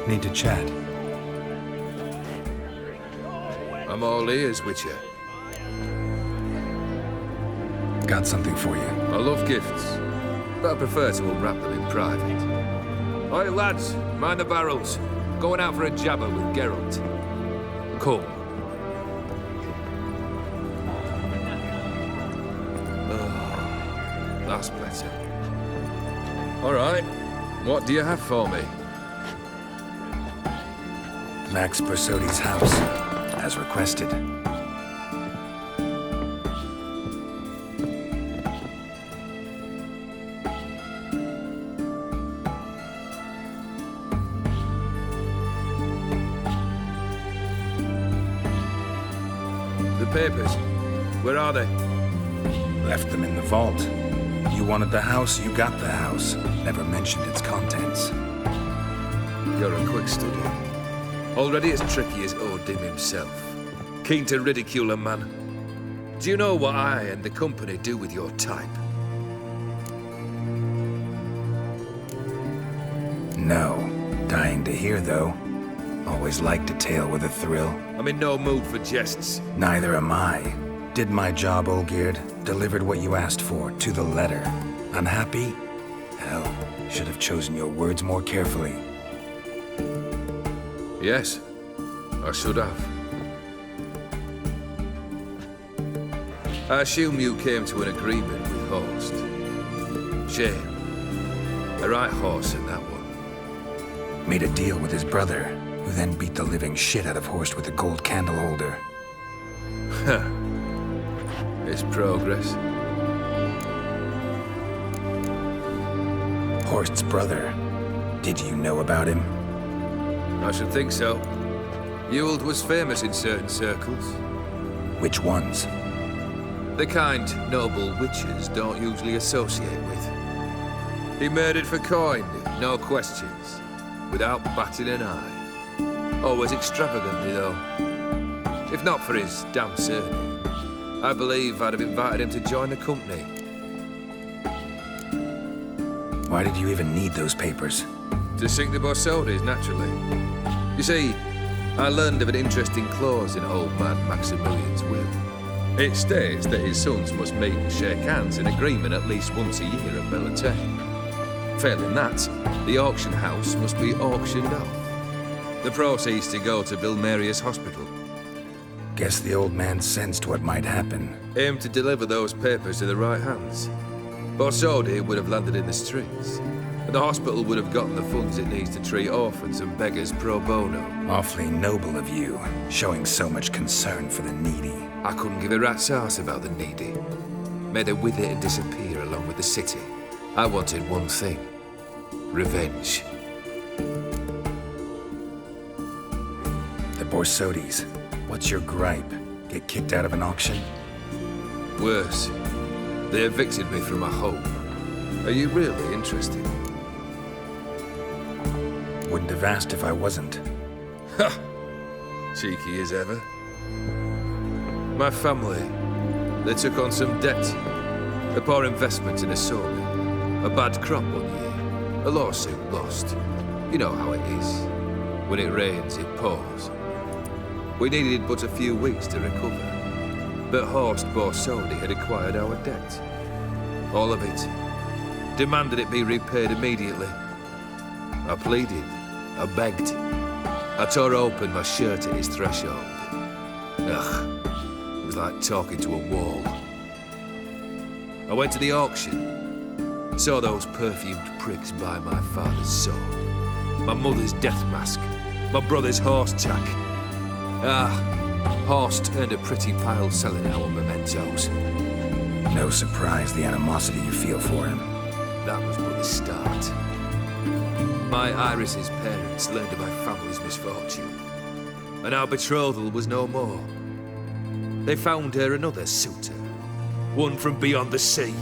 Need to chat. I'm all ears, Witcher. Got something for you. I love gifts, but I prefer to unwrap them in private. Oi, lads, mind the barrels. Going out for a jabber with Geralt. Come. Oh, that's better. All right, what do you have for me? Max Bersodi's house, as requested. The papers, where are they? Left them in the vault. You wanted the house, you got the house. Never mentioned its contents. You're a quick study. Already as tricky as Odin himself. Keen to ridicule a man. Do you know what I and the company do with your type? No. Dying to hear, though. Always liked a tale with a thrill. I'm in no mood for jests. Neither am I. Did my job, Olgierd. Delivered what you asked for, to the letter. Unhappy? Hell, should have chosen your words more carefully. Yes, I should have. I assume you came to an agreement with Horst. Shame. A right horse in that one. Made a deal with his brother, who then beat the living shit out of Horst with a gold candle holder. Huh. It's progress. Horst's brother. Did you know about him? I should think so. Ewald was famous in certain circles. Which ones? The kind noble witches don't usually associate with. He murdered for coin, no questions, without batting an eye. Always extravagantly, though. If not for his damn surname, I believe I'd have invited him to join the company. Why did you even need those papers? To sink the Borsodis, naturally. You see, I learned of an interesting clause in old man Maximilian's will. It states that his sons must meet and shake hands in agreement at least once a year at Bellatane. Failing that, the auction house must be auctioned off. The proceeds to go to Vilmerius Hospital. Guess the old man sensed what might happen. Aim to deliver those papers to the right hands. Borsodi would have landed in the streets, and the hospital would have gotten the funds it needs to treat orphans and beggars pro bono. Awfully noble of you, showing so much concern for the needy. I couldn't give a rat's ass about the needy. May they wither and disappear along with the city. I wanted one thing. Revenge. The Borsodis. What's your gripe? Get kicked out of an auction? Worse. They evicted me from my home. Are you really interested? Wouldn't have asked if I wasn't. Ha! Cheeky as ever. My family, they took on some debt. A poor investment in a sawmill. A bad crop one year. A lawsuit lost. You know how it is. When it rains, it pours. We needed but a few weeks to recover. But Horst Borsodi had acquired our debt. All of it. Demanded it be repaid immediately. I pleaded. I begged. I tore open my shirt at his threshold. Ugh. It was like talking to a wall. I went to the auction. Saw those perfumed pricks buy my father's sword. My mother's death mask. My brother's horse tack. Horst earned a pretty pile selling our mementos. No surprise the animosity you feel for him. That was but the start. My Iris's parents learned of my family's misfortune, and our betrothal was no more. They found her another suitor, one from beyond the sea.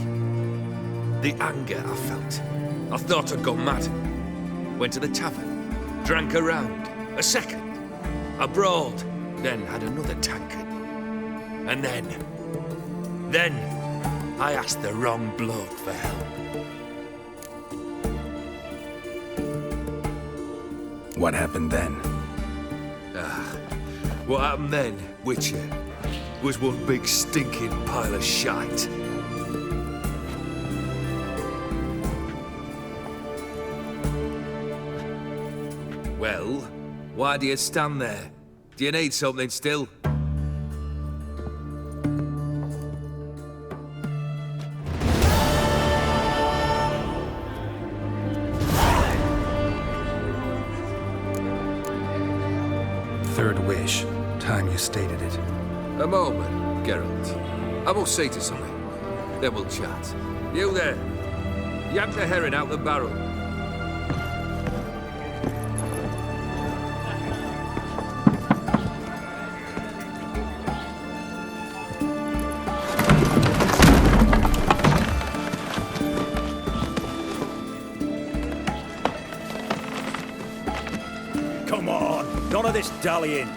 The anger I felt. I thought I'd gone mad. Went to the tavern, drank a round, a second. I brawled, then had another tankard. And then I asked the wrong bloke for help. What happened then? What happened then, Witcher, was one big stinking pile of shite. Well, why do you stand there? Do you need something still? Third wish. Time you stated it. A moment, Geralt. I must say to something. Then we'll chat. You there. Yank the herring out the barrel. Come on, none of this dallying.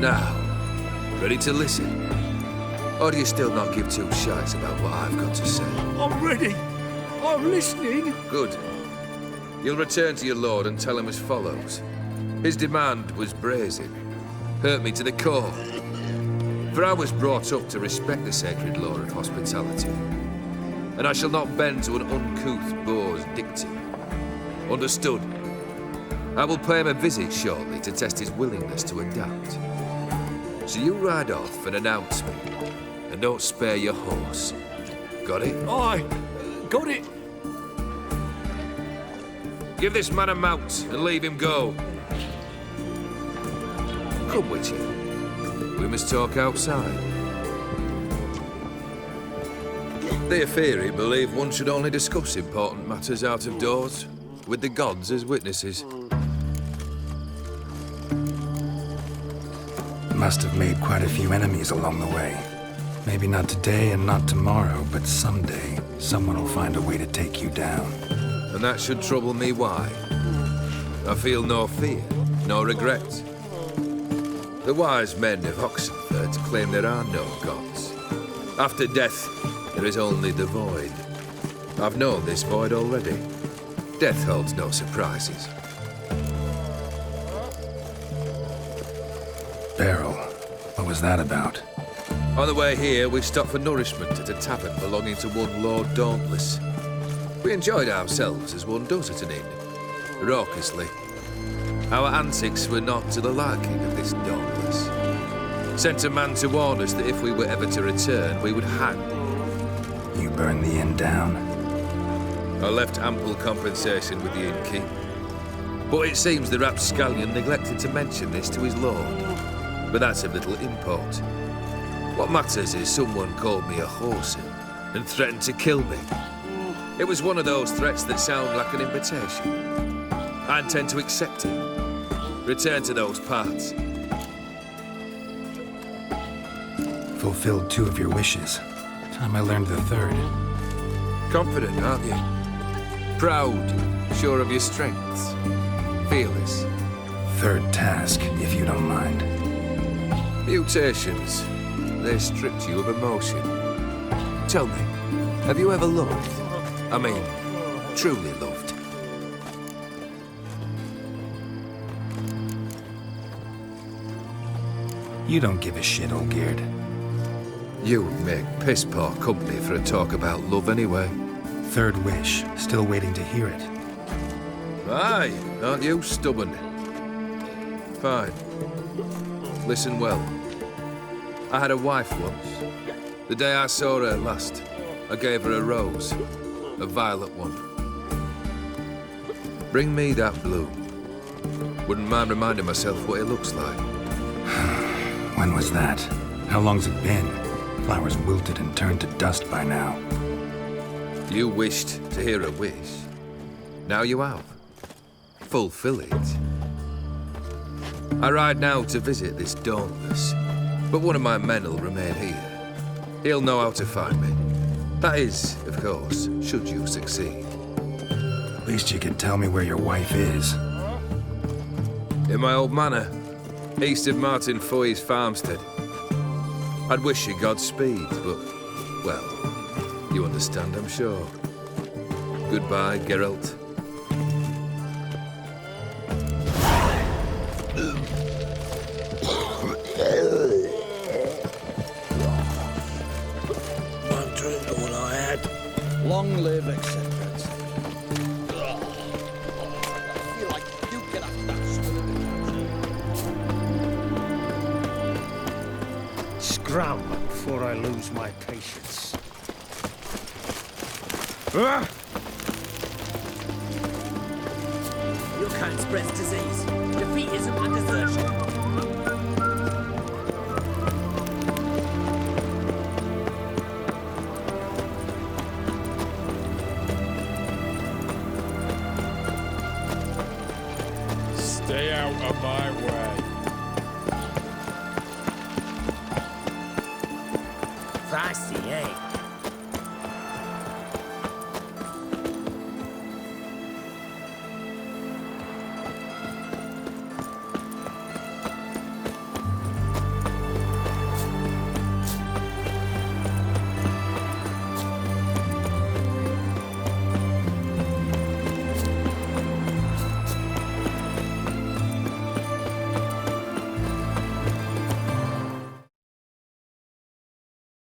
Now, ready to listen? Or do you still not give two shites about what I've got to say? I'm ready. I'm listening. Good. You'll return to your lord and tell him as follows. His demand was brazen. Hurt me to the core. For I was brought up to respect the sacred law of hospitality. And I shall not bend to an uncouth boor's dictum. Understood? I will pay him a visit shortly to test his willingness to adapt. So you ride off and announce me. And don't spare your horse. Got it? Aye, got it. Give this man a mount and leave him go. Come, Witcher. We must talk outside. The Aetheri believe one should only discuss important matters out of doors, with the gods as witnesses. Must have made quite a few enemies along the way. Maybe not today and not tomorrow, but someday, someone will find a way to take you down. And that should trouble me why? I feel no fear, no regret. The wise men of Oxenfurt claim there are no gods. After death, there is only the void. I've known this void already. Death holds no surprises. Beryl, what was that about? On the way here, we stopped for nourishment at a tavern belonging to one Lord Dauntless. We enjoyed ourselves as one does at an inn, raucously. Our antics were not to the liking of this Dauntless. Sent a man to warn us that if we were ever to return, we would hang. You burned the inn down? I left ample compensation with the innkeep. But it seems the rapscallion neglected to mention this to his lord. But that's of little import. What matters is someone called me a whoreson and threatened to kill me. It was one of those threats that sound like an invitation. I intend to accept it. Return to those parts. Fulfilled 2 of your wishes. Time I learned the 3rd. Confident, aren't you? Proud, sure of your strengths. Fearless. 3rd task, if you don't mind. Mutations. They stripped you of emotion. Tell me, have you ever loved? I mean, truly loved? You don't give a shit, Olgierd. You make piss-poor company for a talk about love anyway. 3rd wish, still waiting to hear it. Aye, aren't you stubborn? Fine. Listen well. I had a wife once. The day I saw her last, I gave her a rose. A violet one. Bring me that bloom. Wouldn't mind reminding myself what it looks like. When was that? How long's it been? Flowers wilted and turned to dust by now. You wished to hear a wish. Now you have. Fulfill it. I ride now to visit this Dauntless, but one of my men will remain here. He'll know how to find me. That is, of course, should you succeed. At least you can tell me where your wife is. In my old manor, east of Martin Foy's farmstead. I'd wish you Godspeed, but, well, you understand, I'm sure. Goodbye, Geralt. Won't drink the one I had. Long live acceptance. I feel like you get off that sword. Scram before I lose my patience. Your kind spreads disease, defeatism and desertion. Stay out of my way. Feisty, eh?